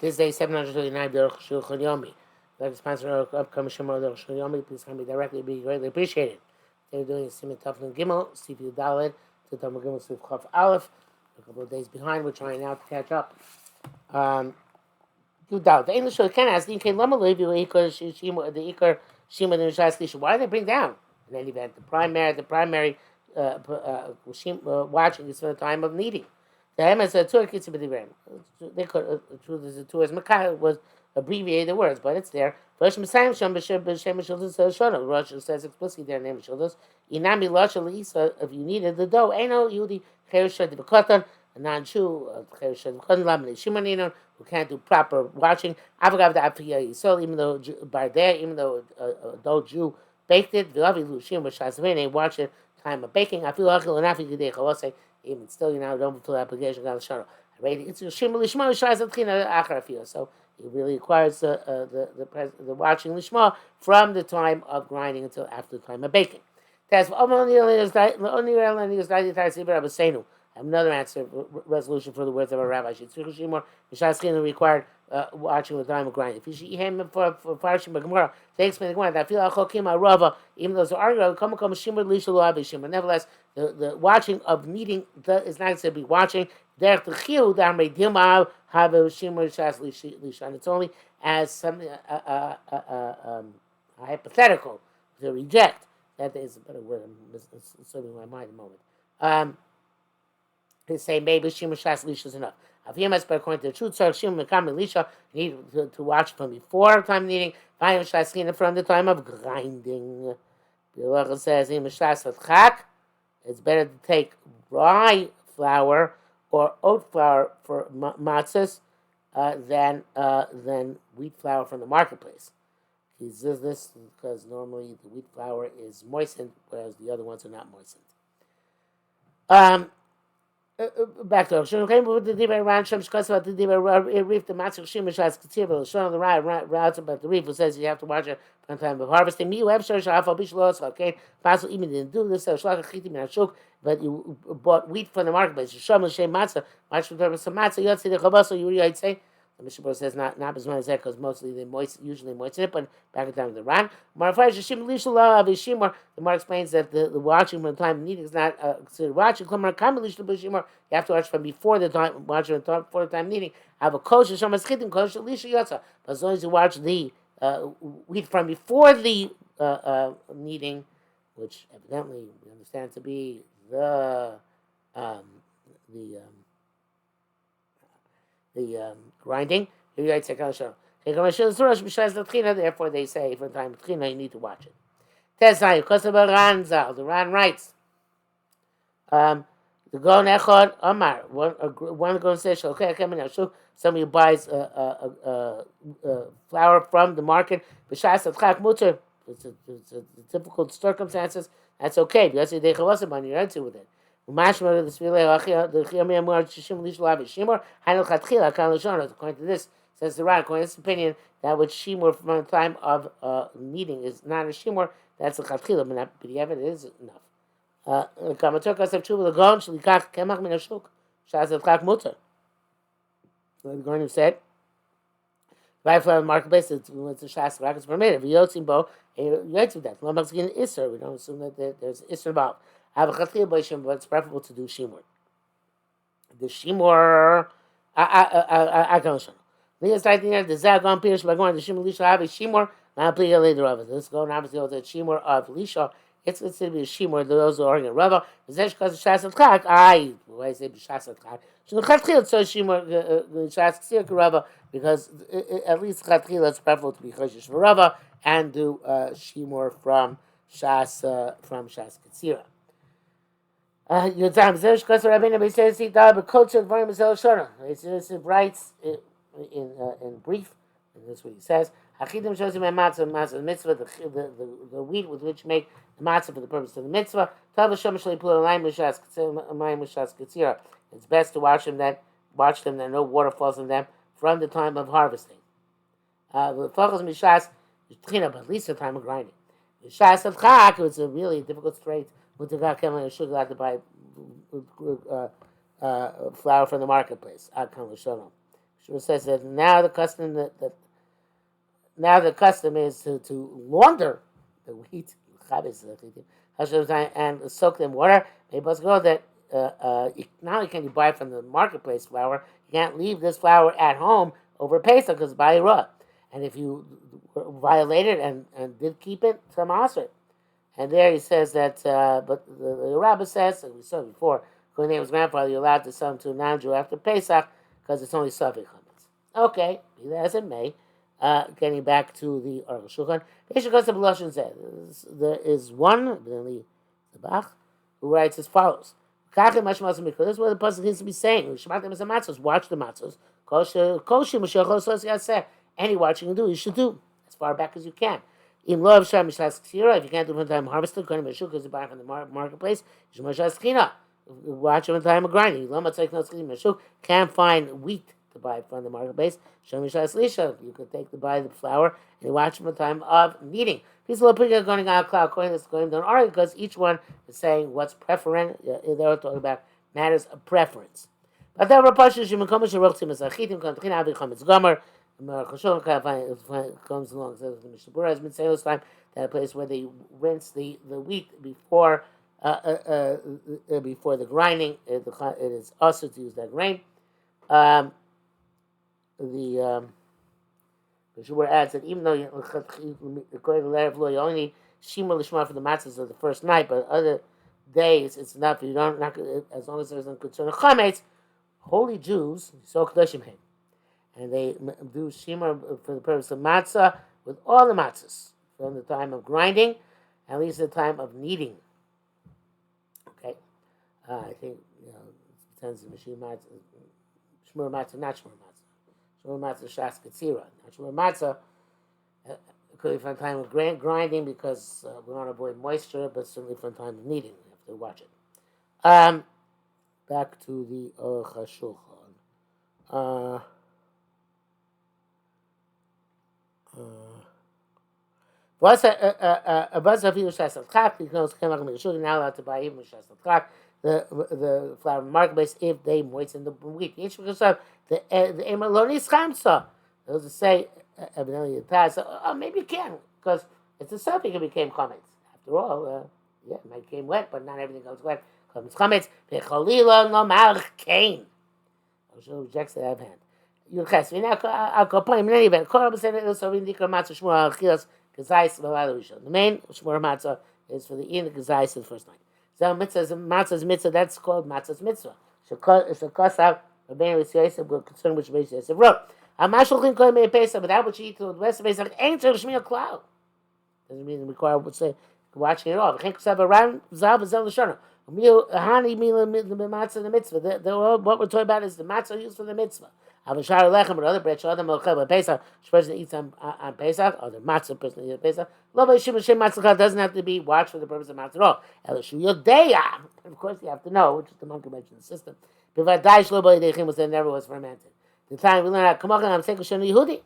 This day 739 Arukh HaShulchan Yomi. I'd like to sponsor our upcoming Shemar Arukh HaShulchan Yomi. Please come me directly. It'd be greatly appreciated. They're doing Simon Taflin Gimel, Sifu Dalet, to Tamar Gimel Sif Chaf Aleph. A couple of days behind. We're trying now to catch up. Good doubt. The English can ask the Ikar Lama Levi the Ikar Shima the Nishas Lisha. Why do they bring down? In any event, the primary watching is for the time of needing. The Hem is a Tur Kitzibadigram. They could truth is a Tur as Makai was abbreviated words, but it's there. Rosh Messiah Shom B'Shem Shuldas Shono. Rosh says explicitly there name Shuldas. Inami Losh Elisa, if you needed the dough, Eno Yudi Cherushad B'Kotan, a non-Jew, Cherushad B'Kotan Lamini Shimonino, who can't do proper watching. Avagav the Afiya Yisrael, even though Bardeh, even though a dough Jew baked it, Vilavi Lushim B'Shazvin, they watch it time of baking. I feel Achil and Afi Gedei Chalosei. Even still, don't fulfill the application. So it really requires the watching lishma from the time of grinding until after the time of baking. I have another answer, resolution for the words of a rabbi. Required watching the time of grinding. They explain the Gemara that even though it's arguing, nevertheless, the watching of kneading is not to be watching. And it's only as something hypothetical to reject. That is a better word. I'm slipping my mind a moment. They say maybe Shimon Shas Lisha is enough. But according to the truth, Shimon Mekam Lisha, you need to watch from before time kneading, from the time of grinding. The says it's better to take rye flour or oat flour for matzahs than wheat flour from the marketplace. He says this because normally the wheat flour is moistened, whereas the other ones are not moistened. Back to the reef, the matzah shimish has considerable. Shown on the route about the reef, it says you have to watch it from the time of harvesting. Me, web search, okay, possible even didn't do this, but you bought wheat from the marketplace. You show them the same matzah, watch for the purpose of matzah. You'd say the chabaso, you'd say. The Mishnah says not as much as that because mostly they usually moisten it, but back in time of the Ran. The Mar explains that the watching from the time of needing is not considered watching. You have to watch from before the time watching before the time of needing. I have a kosher shamaschitim kosher lisha yotza. But as long as you watch the wheat from before the kneading, which evidently we understand to be the grinding. Therefore, they say for the time of Tchina, you need to watch it. The Ran writes, the Gon Echad Amar, one Gon says, somebody who buys flour from the market, it's difficult circumstances, that's okay, because they you're into with it. According to this, says the Ran, according to this opinion, that which shimur from the time of kneading is not a shimur, that's a chatchila, but the evidence is enough. The Gonim said, buy from the marketplace, it's a shas rak, it's permitted. We don't assume that. We don't assume that there's isser involved. But it's preferable to do shimur. The shimur, I don't know. Let's go now to the shimur of Lisha. It's considered to be a shimur. Those who are in Rava. Why say b'shas atchak? So shimur shas Rava because at least chatchila it's preferable to be choshesh for Rava and do shimur from shas katsira. It writes in brief, and that's what he says. Hachidim shows him a matzah mitzvah, the wheat with which make the matzah for the purpose of the mitzvah. It's best to watch them that no water falls on them from the time of harvesting. But at least the time of grinding. It's a really difficult strait. To buy flour from the marketplace. She says that now the custom is to launder the wheat and soak them in water. Maybe let's go that not only can you buy from the marketplace flour, you can't leave this flour at home over Pesach because by raw. And if you violated and did keep it, some answer. And there he says that, but the rabbi says, as we saw before, when he was grandfather, you're allowed to sell him to a non-Jew after Pesach because it's only Safek Chametz. Okay, be that as it may. Getting back to the Arukh HaShulchan, there is one, the Bach, who writes as follows. This is what the person needs to be saying. Watch the matzos. Any watching you do, you should do as far back as you can. If you can't do it in time of harvesting, because you buy from the marketplace, you watch them in time of grinding. Can't find wheat to buy from the marketplace. You can take to buy the flour and you watch them in time of kneading. People are going out cloud according to this going don't argue because each one is saying what's preferent. They're talking about matters of preference. But there are pashas you come to roch tzim zachitim come to chinav chametz gomer. Arukh HaShulchan comes along says the Mishnah has been saying this time that a place where they rinse the wheat before the grinding. It is also to use that grain. The Shubur adds that even though according to the letter of law you only need shimur lishma for the matzahs of the first night, but other days it's enough. You don't not as long as there's no concern of chametz. Holy Jews so kedoshim him, and they do shimur for the purpose of matzah with all the matzahs from the time of grinding, at least the time of kneading. Okay, I think it depends on machine matzah, shmur matzah, not shmur matzah. Shmur matzah shas ketzira. Shmur matzah could be from time of grinding because we want to avoid moisture, but certainly from time of kneading. We have to watch it. Back to the Arukh HaShulchan. Now allowed to buy even the flour in the marketplace if they moisten the wheat. The Emerlonis Chamsa. Those that say evidently the Taz. Maybe you can because it's a something that became chametz. After all, it might became wet, but not everything goes wet. Comes chametz. Bechalila no malch kain. Osho rejects the hand. You chas. I'll complain in any event. Korab said it so in the matzah shmur al chilas kazais v'alarishon. The main shmur matzah is for the in the kazais of the first night. So matzah's mitzvah. That's called matzah's mitzvah. Shekasav. We're concerned which base Yosef wrote. But that which you eat to the rest of the Pesach ain't to Shmiel cloud. Doesn't mean require would say watching it all. What we're talking about is the matzah used for the mitzvah. Avashar lechem, but other bread, other melchem, Pesach, which person eats on Pesach, or the matzah person eats on Pesach. Lo b'yishim Hashem matzah doesn't have to be watched for the purpose of matzah at all. Elishu yodeya, of course you have to know, which is the monkey mentioned in the system. B'vadai shlo b'yideichim was that never was fermented. The time we learn how kamachim am sekel shenu Yehudi.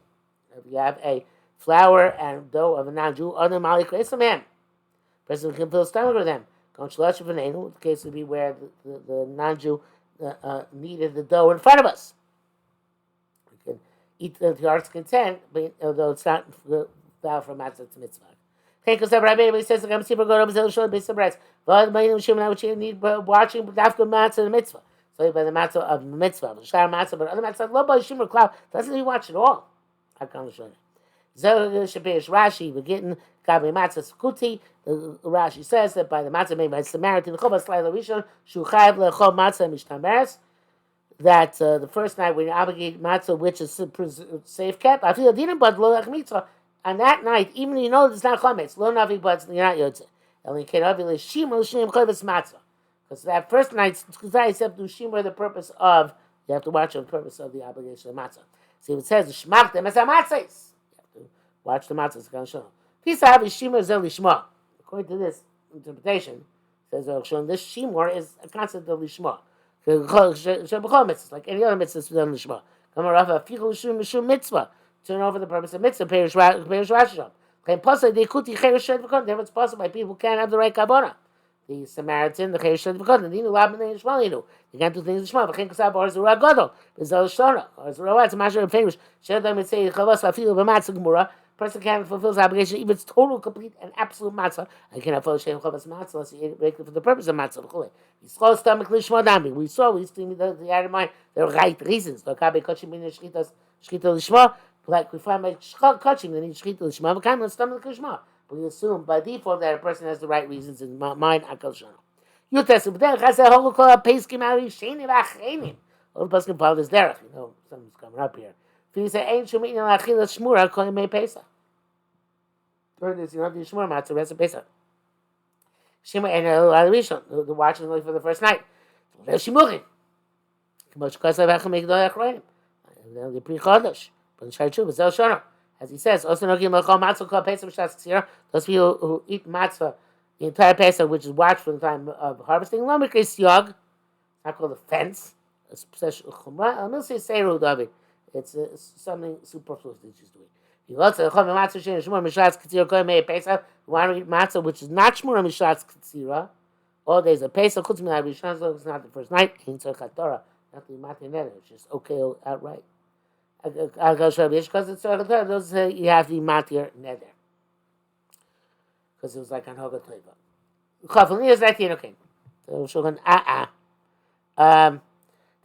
If you have a flour and dough of a non-Jew, other mali kreisam him. Person can fill his stomach with them. The case would be where the non-Jew needed the dough in front of us. We can eat the heart's content, but although it's not flour from matzah to mitzvah. Because Rabbi says the Gamsi go to the show based on rice. But which you need watching after matzah and mitzvah. So by the matzah of mitzvah, shar matzah, but other matzah lo by shimmer cloud doesn't even watch it all. I can't show it. Shabesh Rashi, we're getting Gabi Matzah Skuti. Rashi says that by the matzah made by Samaritan, that the first night when you obligate matzah, which is safe kept, I feel didn't but lo mitzvah. On that night, even though you know it's not chametz, lo navi but you're not yotze. And can obviously shimur shim chavetz matzah, because that first night, except do shimur the purpose of you have to watch the purpose of the obligation of matzah. See, it says shmach them as matzahs. Watch the matzah. It's going to show. According to this interpretation, says this shimur is a concept of lishma. It's like any other mitzvah is done lishma. Turn over the purpose of mitzvah. Perish Rashi. Then it's possible by people who can't have the right kabbalah. the Samaritan, the Chesh of God, and the Lab and Ishmael, you can't do things in Shema. V'chein kasab or Zura Gadol, B'zel Shona, or Zura What? It's a matter of famous. Shadam would say Chavas Afilu B'Matzah Gemura. Person can't fulfill his obligation even if it's total, complete, and absolute matzah. I cannot follow Shem Chavas Matzah unless he make it for the purpose of matzah. We saw stomach lishma dami. We had in mind the right reasons. The kabe kachim in shchita lishma. Like we find by kachim, they need shchita lishma. But kind of stomach lishma. But we assume by default that a person has the right reasons in mind. Akal shana. You test it. But then chaseh holu kol peiskim ali shenim v'achrenim. All the paskim follow this derech. Something's coming up here. If you say ain't shumin l'achila shmura kol yemei Pesach. Third is you don't have to shmura matzah rest of Pesach. Shima and Rishon, the watching only for the first night. Shimurim. K'mosh kosav hachem megdol achronim. The pre chodesh. But Shai Tshuva Zel Shona, as he says, also nogim l'chol matzah kol Pesach b'shas ksira. Those people who eat matzah the entire Pesach, which is watched for the time of harvesting, lo mikres yog. Not called a fence. A special chumrah. I'm going to say seiru David. It's something superfluous that she's doing. You also want to eat matzah, which is not shmura mishatz katsira. All days of Pesach, chutz min harishon, so it's not the first night. Ain't tzorich haTorah, not the matzah neder. It's just okay outright. Because it's tzorich haTorah, those say you have the matzah neder, because it was like an hoga teva. Chafalni is that okay. So shulchan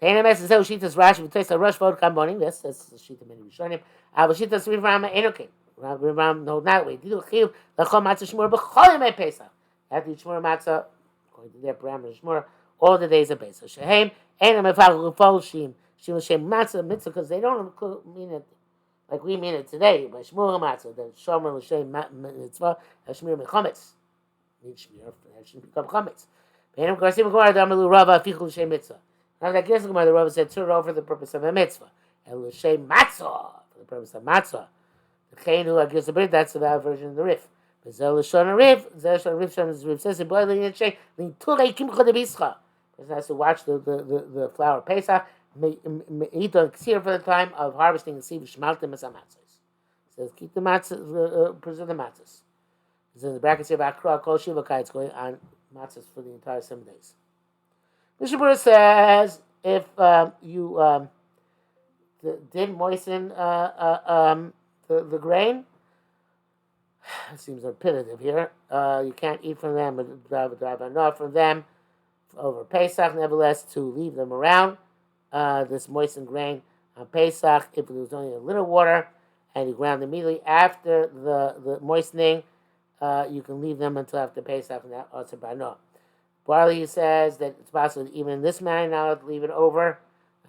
Taina Mes is Shitas Rashi, but taste a rush vote combining this. That's the Shita many Rishonim. But Shitas Rivam Enokim. Rivam, no, not way. Didu Chiv, Lachom Matzah Shmur, B'cholim E Pesach. After you Shmur Matzah, according to their parameters, Shmur, all the days of Pesach. Shehem, Einam Efal Shim, Shim Shem Matzah Mitzvah, because they don't mean it like we mean it today. By Shmur Matzah, the Shomer L'Shem Mitzvah, Shmur Mechometz. Need Shmur, that should become Chometz. Einam Karsim Gor, Damalu Rava, Fichul L'Shem Mitzvah. Now that gives the Rabbi said turn over for the purpose of a mitzvah. And l'shem matzah for the purpose of matzah. The chayin who gives the brit, that's the version of the Rif. But zel l'shon Rif, says in boiling in shay, l'turei kimcha de bischa. Person has to watch the flower Pesach, eat on ksir for the time of harvesting and see v'shmaltim as matzahs. Says keep the matzahs, preserve the matzahs. It's in the brackets here about kol shiva kai, it's going on matzahs for the entire 7 days. Mishabura says if you didn't moisten the grain, it seems repetitive here. You can't eat from them, but drive enough from them over Pesach. Nevertheless, to leave them around this moistened grain on Pesach, if there was only a little water and you ground immediately after the moistening, you can leave them until after Pesach, and that also by no. Barley says that it's possible even in this manner now to leave it over.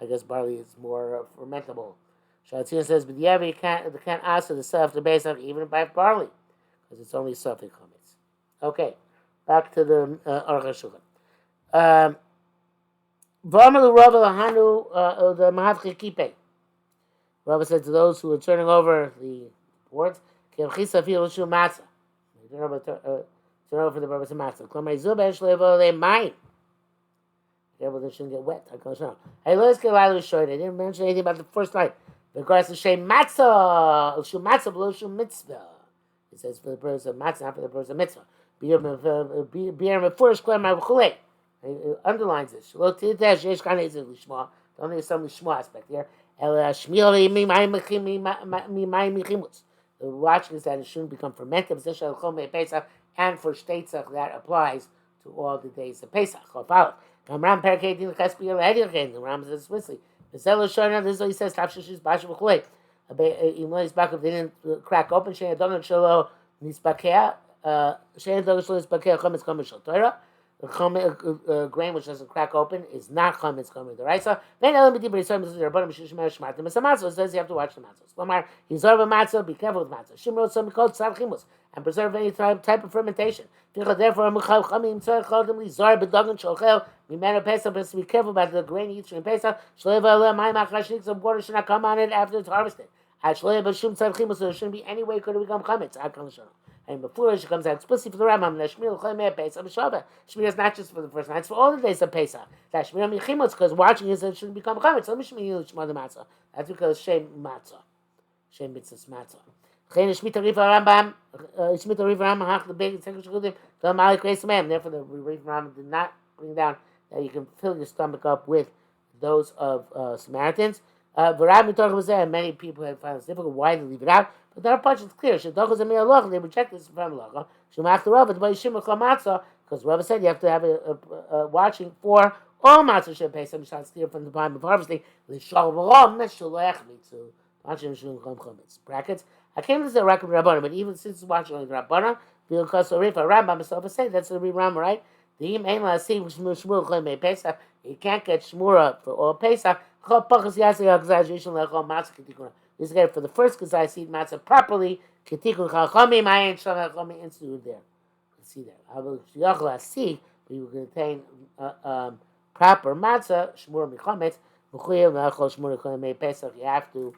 I guess barley is more fermentable. Shalatzina says, but yeah, you can't ask the stuff to base on even by barley, because it's only suffix chametz. Okay, back to the Arukh HaShulchan. V'amalu Rava lahanu the mahavche kipe. Rava said to those who are turning over the boards, kevchisa fi l'shu matzah. Turn over for the purpose of matzah. Klamay zubesh levo they mine. Careful they shouldn't get wet. Hey, let's get out of the short. I didn't mention anything about the first night. Because the shem matzah, l'shu matzah, l'shu mitzvah. It says for the purpose of matzah, not for the purpose of mitzvah. Beer mefurish klamay v'chulei. It underlines this. Lo titesh yesh kan ezeh lishma. Only some lishma aspect here. El shmiyoli mimayim michimutz. The watching is that it shouldn't become fermented. And for Shteitzach, that applies to all the days of Pesach. The Ram says explicitly. This is what he says. They didn't crack open. The grain which doesn't crack open is not chametz coming the raisa. Then it says you have to watch the matzahs. Be careful with matzah. And preserve any type of fermentation. Therefore, be careful about the grain you eat in Pesach. Some water should not come on it after it's harvested. So there shouldn't be any way it could become chametz. And before it comes out explicitly for the Rambam, Shmir is not just for the first night; it's for all the days of Pesach. That Shmir Michimutz, because watching it shouldn't become chametz. So Shmir Matzah. That's because Shem Matzah, Shem Mitzvah Matzah. Shmita Rifa Rambam, Shmita Rifa Rambam, Hach the big second Shudim, the Malik Grace Man. Therefore, the Rifa Rambam did not bring down that you can fill your stomach up with those of Samaritans. Many people have found it difficult. Why to leave it out? But there are parts it's clear. They reject this from Lacha. Because Rava said you have to have a watching for all matzah shem pesach mishal clear from the time of harvesting. Brackets. I came to the record Rabbanim, but even since it's watching only Rabbanim, because the Rifa Rambam himself say that's the Rambam, right? The Yim Ein La'asim Shmur Chol Pesach. You can't get Shmura for all Pesach. This is for the first because I see matzah properly. Ketikun Chachamim Ayin Shal Chachamim instituted there. See there. I will see, but you can contain proper matzah Shmura Michametz. You have to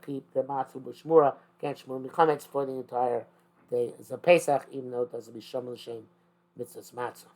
keep the matzah with Shmura. Can't Shmura Michametz for the entire day. It's a Pesach, even though it doesn't be Shom L'Shem Mitzvah's matzah.